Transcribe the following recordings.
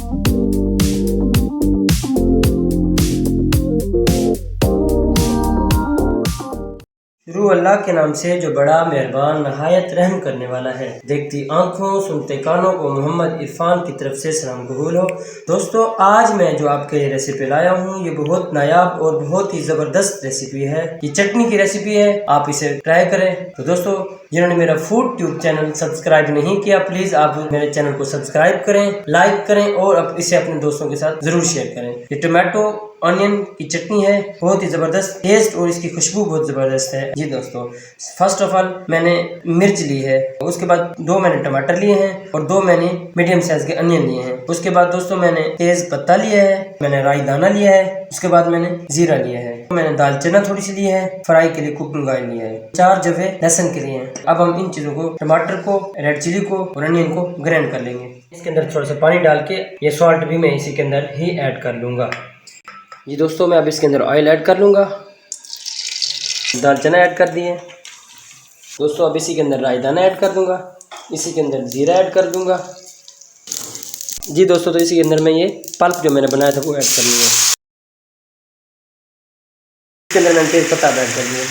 शुरू अल्लाह के नाम से जो बड़ा मेहरबान नहायत रहम करने वाला है। देखती आंखों सुनते कानों को मोहम्मद इरफान की तरफ से सलाम कबूल हो। दोस्तों, आज मैं जो आपके लिए रेसिपी लाया हूँ ये बहुत नायाब और बहुत ही ज़बरदस्त रेसिपी है। ये चटनी की रेसिपी है, आप इसे ट्राई करें। तो दोस्तों, जिन्होंने मेरा फूड ट्यूब चैनल सब्सक्राइब नहीं किया, प्लीज़ आप मेरे चैनल को सब्सक्राइब करें, लाइक करें और इसे अपने दोस्तों के साथ ज़रूर शेयर करें। ये टोमेटो ऑनियन की चटनी है, बहुत ही ज़बरदस्त टेस्ट और इसकी खुशबू बहुत ज़बरदस्त है। जी दोस्तों, फर्स्ट ऑफ ऑल मैंने मिर्च ली है, उसके बाद 2 मैंने टमाटर लिए हैं और 2 मैंने मीडियम साइज के अनियन लिए हैं। उसके बाद दोस्तों मैंने तेज पत्ता लिया है, मैंने राई दाना लिया है, उसके बाद मैंने जीरा लिया है, मैंने दालचीनी थोड़ी सी ली है, फ्राई के लिए कुकिंग ऑयल लिया है, 4 जवे लहसुन के लिए हैं। अब हम इन चीज़ों को, टमाटर को, रेड चिली को और अनियन को ग्राइंड कर लेंगे। इसके अंदर थोड़ा सा पानी डाल के ये सॉल्ट भी मैं इसी के अंदर ही ऐड कर लूँगा। जी दोस्तों, मैं अब इसके अंदर ऑयल ऐड कर लूँगा, दालचीनी ऐड कर दिए दोस्तों। अब इसी के अंदर राई दाना ऐड कर दूँगा, इसी के अंदर जीरा ऐड कर दूँगा। जी दोस्तों, तो इसी के अंदर मैं ये पल्प जो मैंने बनाया था वो ऐड कर लूँगा। इसके अंदर मैंने तेज पत्ता ऐड कर दिया।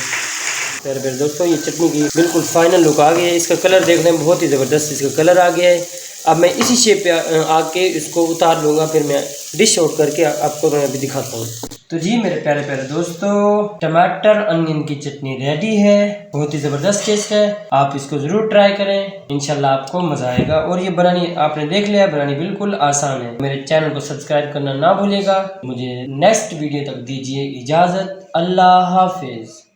फिर दोस्तों, ये चटनी की बिल्कुल फाइनल लुक आ गई है। इसका कलर देखने में बहुत ही ज़बरदस्त इसका कलर आ गया है। अब मैं इसी शेप पे आके इसको उतार लूँगा, फिर मैं डिश आउट करके आपको मैं अभी दिखाता हूँ। तो जी मेरे प्यारे प्यारे दोस्तों, टमाटर अनियन की चटनी रेडी है, बहुत ही ज़बरदस्त टेस्ट है। आप इसको ज़रूर ट्राई करें, इंशाल्लाह आपको मज़ा आएगा। और ये बनानी आपने देख लिया, बनानी बिल्कुल आसान है। मेरे चैनल को सब्सक्राइब करना ना भूलिएगा। मुझे नेक्स्ट वीडियो तक दीजिए इजाज़त। अल्लाह हाफिज़।